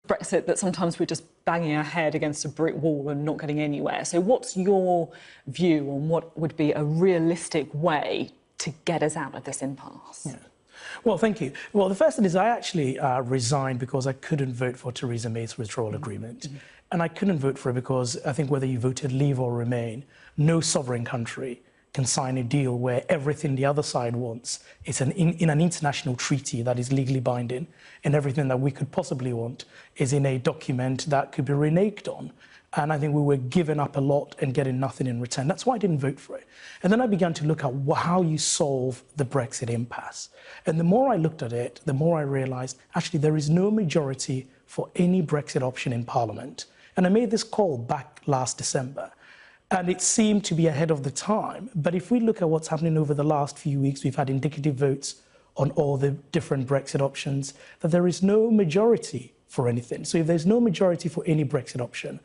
Brexit that sometimes we're just banging our head against a brick wall and not getting anywhere. So what's your view on what would be a realistic way to get us out of this impasse? Yeah. Well, thank you. Well, the first thing is I actually resigned because I couldn't vote for Theresa May's withdrawal agreement. And I couldn't vote for it because I think whether you voted Leave or Remain, no sovereign country can sign a deal where everything the other side wants is in an international treaty that is legally binding, and everything that we could possibly want is in a document that could be reneged on. And I think we were giving up a lot and getting nothing in return. That's why I didn't vote for it. And then I began to look at how you solve the Brexit impasse. And the more I looked at it, the more I realised, actually, there is no majority for any Brexit option in Parliament. And I made this call back last December. And it seemed to be ahead of the time. But if we look at what's happening over the last few weeks, we've had indicative votes on all the different Brexit options, that there is no majority for anything. So if there's no majority for any Brexit option,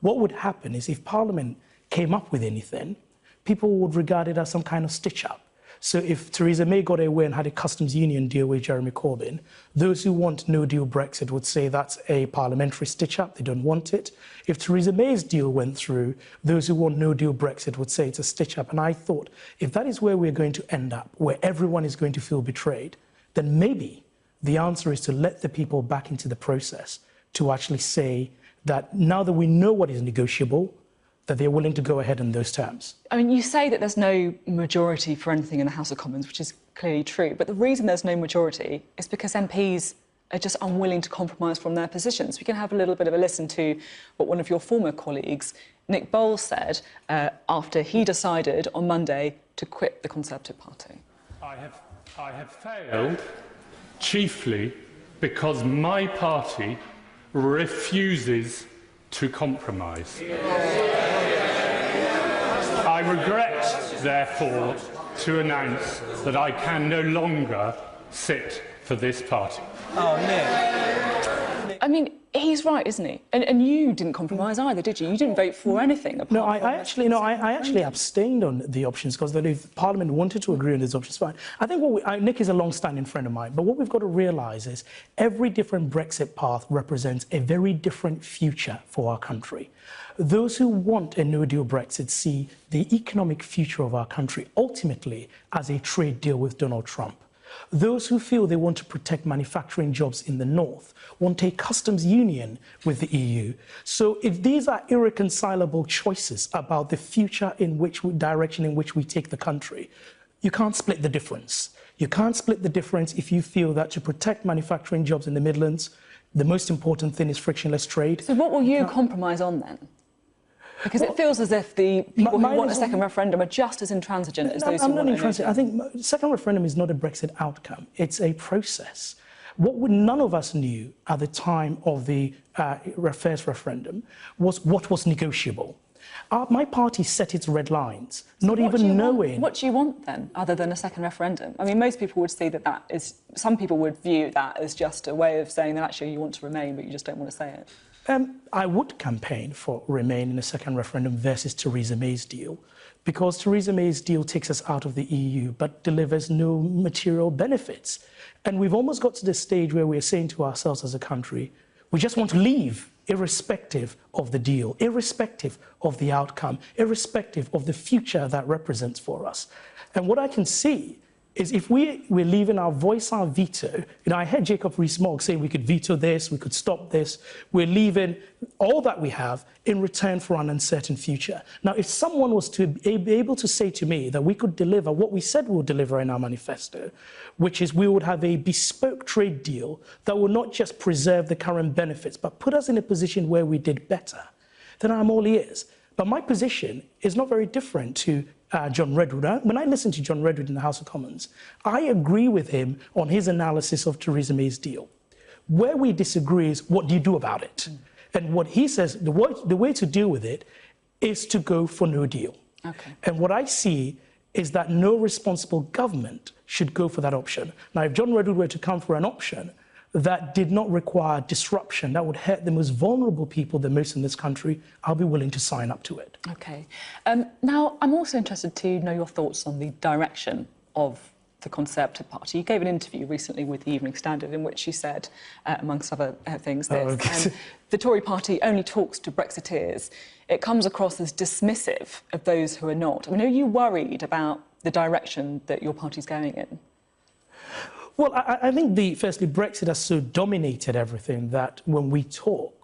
what would happen is if Parliament came up with anything, people would regard it as some kind of stitch-up. So if Theresa May got away and had a customs union deal with Jeremy Corbyn, those who want no-deal Brexit would say that's a parliamentary stitch-up, they don't want it. If Theresa May's deal went through, those who want no-deal Brexit would say it's a stitch-up. And I thought, if that is where we're going to end up, where everyone is going to feel betrayed, then maybe the answer is to let the people back into the process, to actually say that now that we know what is negotiable, that they're willing to go ahead in those terms. I mean, you say that there's no majority for anything in the House of Commons, which is clearly true, but the reason there's no majority is because MPs are just unwilling to compromise from their positions. We can have a little bit of a listen to what one of your former colleagues, Nick Bowles, said after he decided on Monday to quit the Conservative Party. I have failed chiefly because my party refuses to compromise. I regret, therefore, to announce that I can no longer sit for this party. Oh, Nick. I mean, he's right, isn't he? And you didn't compromise either, did you? You didn't vote for anything. No, I actually abstained on the options because if Parliament wanted to agree on these options, fine. I think Nick is a long-standing friend of mine, but what we've got to realise is every different Brexit path represents a very different future for our country. Those who want a no-deal Brexit see the economic future of our country ultimately as a trade deal with Donald Trump. Those who feel they want to protect manufacturing jobs in the north want a customs union with the EU. So if these are irreconcilable choices about the future direction in which we take the country, you can't split the difference. You can't split the difference if you feel that to protect manufacturing jobs in the Midlands, the most important thing is frictionless trade. So what will you compromise on then? Because it feels as if the people who want a second referendum are just as intransigent as those who want I'm not intransigent. I think second referendum is not a Brexit outcome. It's a process. What none of us knew at the time of the first referendum was what was negotiable. My party set its red lines, so not even knowing... What do you want then, other than a second referendum? I mean, most people would see that is... Some people would view that as just a way of saying that actually you want to remain, but you just don't want to say it. I would campaign for Remain in a second referendum versus Theresa May's deal, because Theresa May's deal takes us out of the EU but delivers no material benefits. And we've almost got to the stage where we're saying to ourselves as a country, we just want to leave, irrespective of the deal, irrespective of the outcome, irrespective of the future that represents for us. And what I can see is if we're leaving our voice, our veto, I heard Jacob Rees-Mogg saying we could veto this, we could stop this. We're leaving all that we have in return for an uncertain future. Now, if someone was to be able to say to me that we could deliver what we said we would deliver in our manifesto, which is we would have a bespoke trade deal that will not just preserve the current benefits, but put us in a position where we did better, then I'm all ears. But my position is not very different to John Redwood. When I listen to John Redwood in the House of Commons, I agree with him on his analysis of Theresa May's deal. Where we disagree is what do you do about it? And what he says, the way to deal with it is to go for no deal. Okay. And what I see is that no responsible government should go for that option. Now, if John Redwood were to come for an option that did not require disruption, that would hurt the most vulnerable people the most in this country, I'll be willing to sign up to it. OK. Now, I'm also interested to know your thoughts on the direction of the Conservative Party. You gave an interview recently with the Evening Standard in which you said, amongst other things, this, the Tory party only talks to Brexiteers. It comes across as dismissive of those who are not. I mean, are you worried about the direction that your party's going in? Well, I think, firstly, Brexit has so dominated everything that when we talk,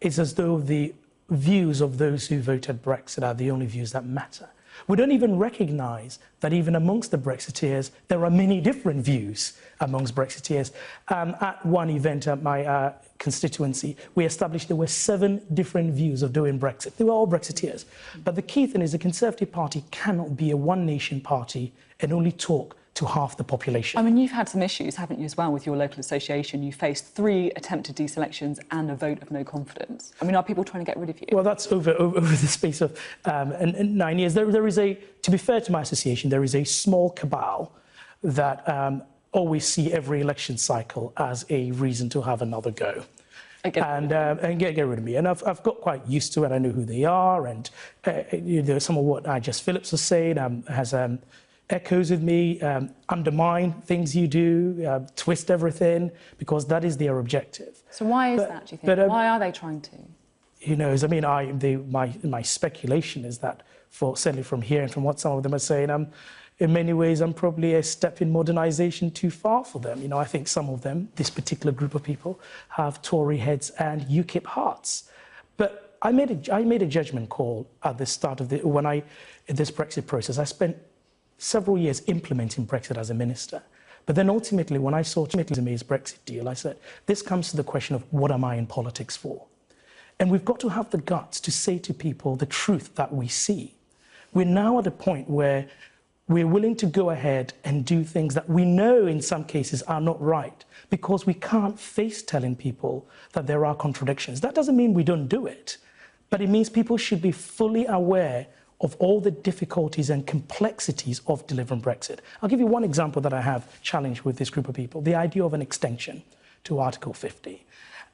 it's as though the views of those who voted Brexit are the only views that matter. We don't even recognise that even amongst the Brexiteers, there are many different views amongst Brexiteers. At one event at my constituency, we established there were 7 different views of doing Brexit. They were all Brexiteers. But the key thing is the Conservative Party cannot be a one-nation party and only talk to half the population. I mean, you've had some issues, haven't you, as well, with your local association? You faced 3 attempted deselections and a vote of no confidence. I mean, are people trying to get rid of you? Well, that's over the space of 9 years. There is to be fair to my association, there is a small cabal that always see every election cycle as a reason to have another go. And get rid of me. And I've got quite used to it. I know who they are. And some of what Just Phillips was saying has echoes with me, undermine things you do, twist everything, because that is their objective. So why is that, do you think? Why are they trying to? Who knows? I mean, my speculation is that, certainly from here and from what some of them are saying, in many ways, I'm probably a step in modernisation too far for them. You know, I think some of them, this particular group of people, have Tory heads and UKIP hearts. But I made a judgment call at the start of this Brexit process. I spent several years implementing Brexit as a minister. But then ultimately, when I saw Theresa May's Brexit deal, I said, this comes to the question of what am I in politics for? And we've got to have the guts to say to people the truth that we see. We're now at a point where we're willing to go ahead and do things that we know in some cases are not right because we can't face telling people that there are contradictions. That doesn't mean we don't do it, but it means people should be fully aware of all the difficulties and complexities of delivering Brexit. I'll give you one example that I have challenged with this group of people, the idea of an extension to Article 50.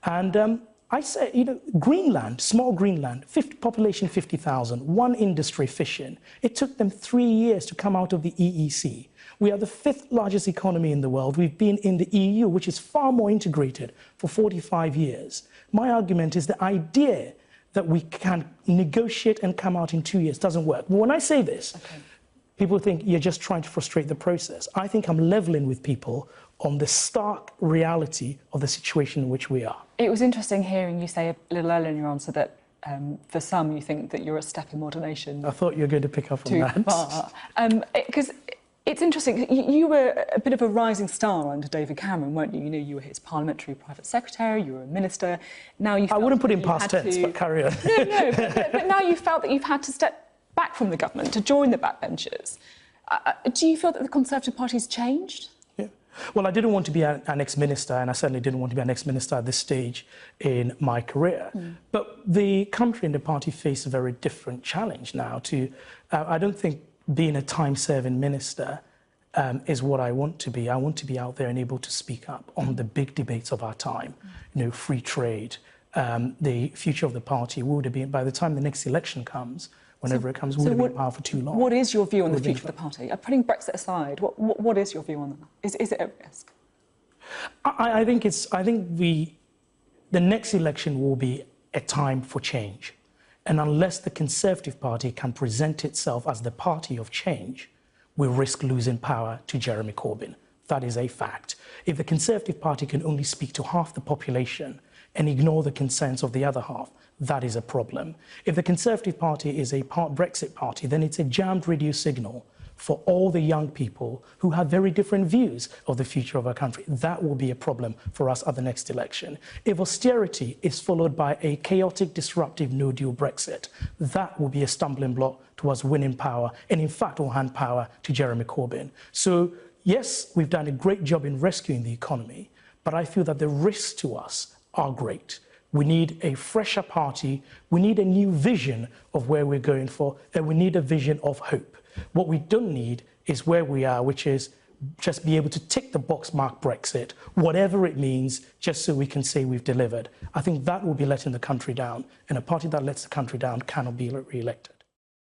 And I say, you know, Greenland, small Greenland, population 50,000, one industry, fishing. It took them 3 years to come out of the EEC. We are the 5th largest economy in the world. We've been in the EU, which is far more integrated, for 45 years. My argument is the idea that we can negotiate and come out in 2 years doesn't work. But when I say this, people think you're just trying to frustrate the process. I think I'm levelling with people on the stark reality of the situation in which we are. It was interesting hearing you say a little earlier in your answer that for some you think that you're a step in modernisation. I thought you were going to pick up on that. Because it's interesting, you were a bit of a rising star under David Cameron, weren't you? You know, you were his parliamentary private secretary, you were a minister. Now you. I wouldn't put in past tense, but carry on. No, but now you felt that you've had to step back from the government to join the backbenchers. Do you feel that the Conservative Party's changed? Yeah. Well, I didn't want to be an ex-minister, and I certainly didn't want to be an ex-minister at this stage in my career. But the country and the party face a very different challenge now to, I don't think being a time-serving minister is what I want to be. I want to be out there and able to speak up on the big debates of our time. You know, free trade, the future of the party would have been, by the time the next election comes, whenever it comes, would have been in power for too long. What is your view on the future of the party? Putting Brexit aside, what is your view on that? Is it at risk? I think the next election will be a time for change. And unless the Conservative Party can present itself as the party of change, we risk losing power to Jeremy Corbyn. That is a fact. If the Conservative Party can only speak to half the population and ignore the concerns of the other half, that is a problem. If the Conservative Party is a Brexit party, then it's a jammed radio signal for all the young people who have very different views of the future of our country. That will be a problem for us at the next election. If austerity is followed by a chaotic, disruptive, no-deal Brexit, that will be a stumbling block towards winning power, and in fact will hand power to Jeremy Corbyn. So, yes, we've done a great job in rescuing the economy, but I feel that the risks to us are great. We need a fresher party, we need a new vision of where we're going for, and we need a vision of hope. What we don't need is where we are, which is just be able to tick the box mark Brexit, whatever it means, just so we can say we've delivered. I think that will be letting the country down, and a party that lets the country down cannot be re-elected.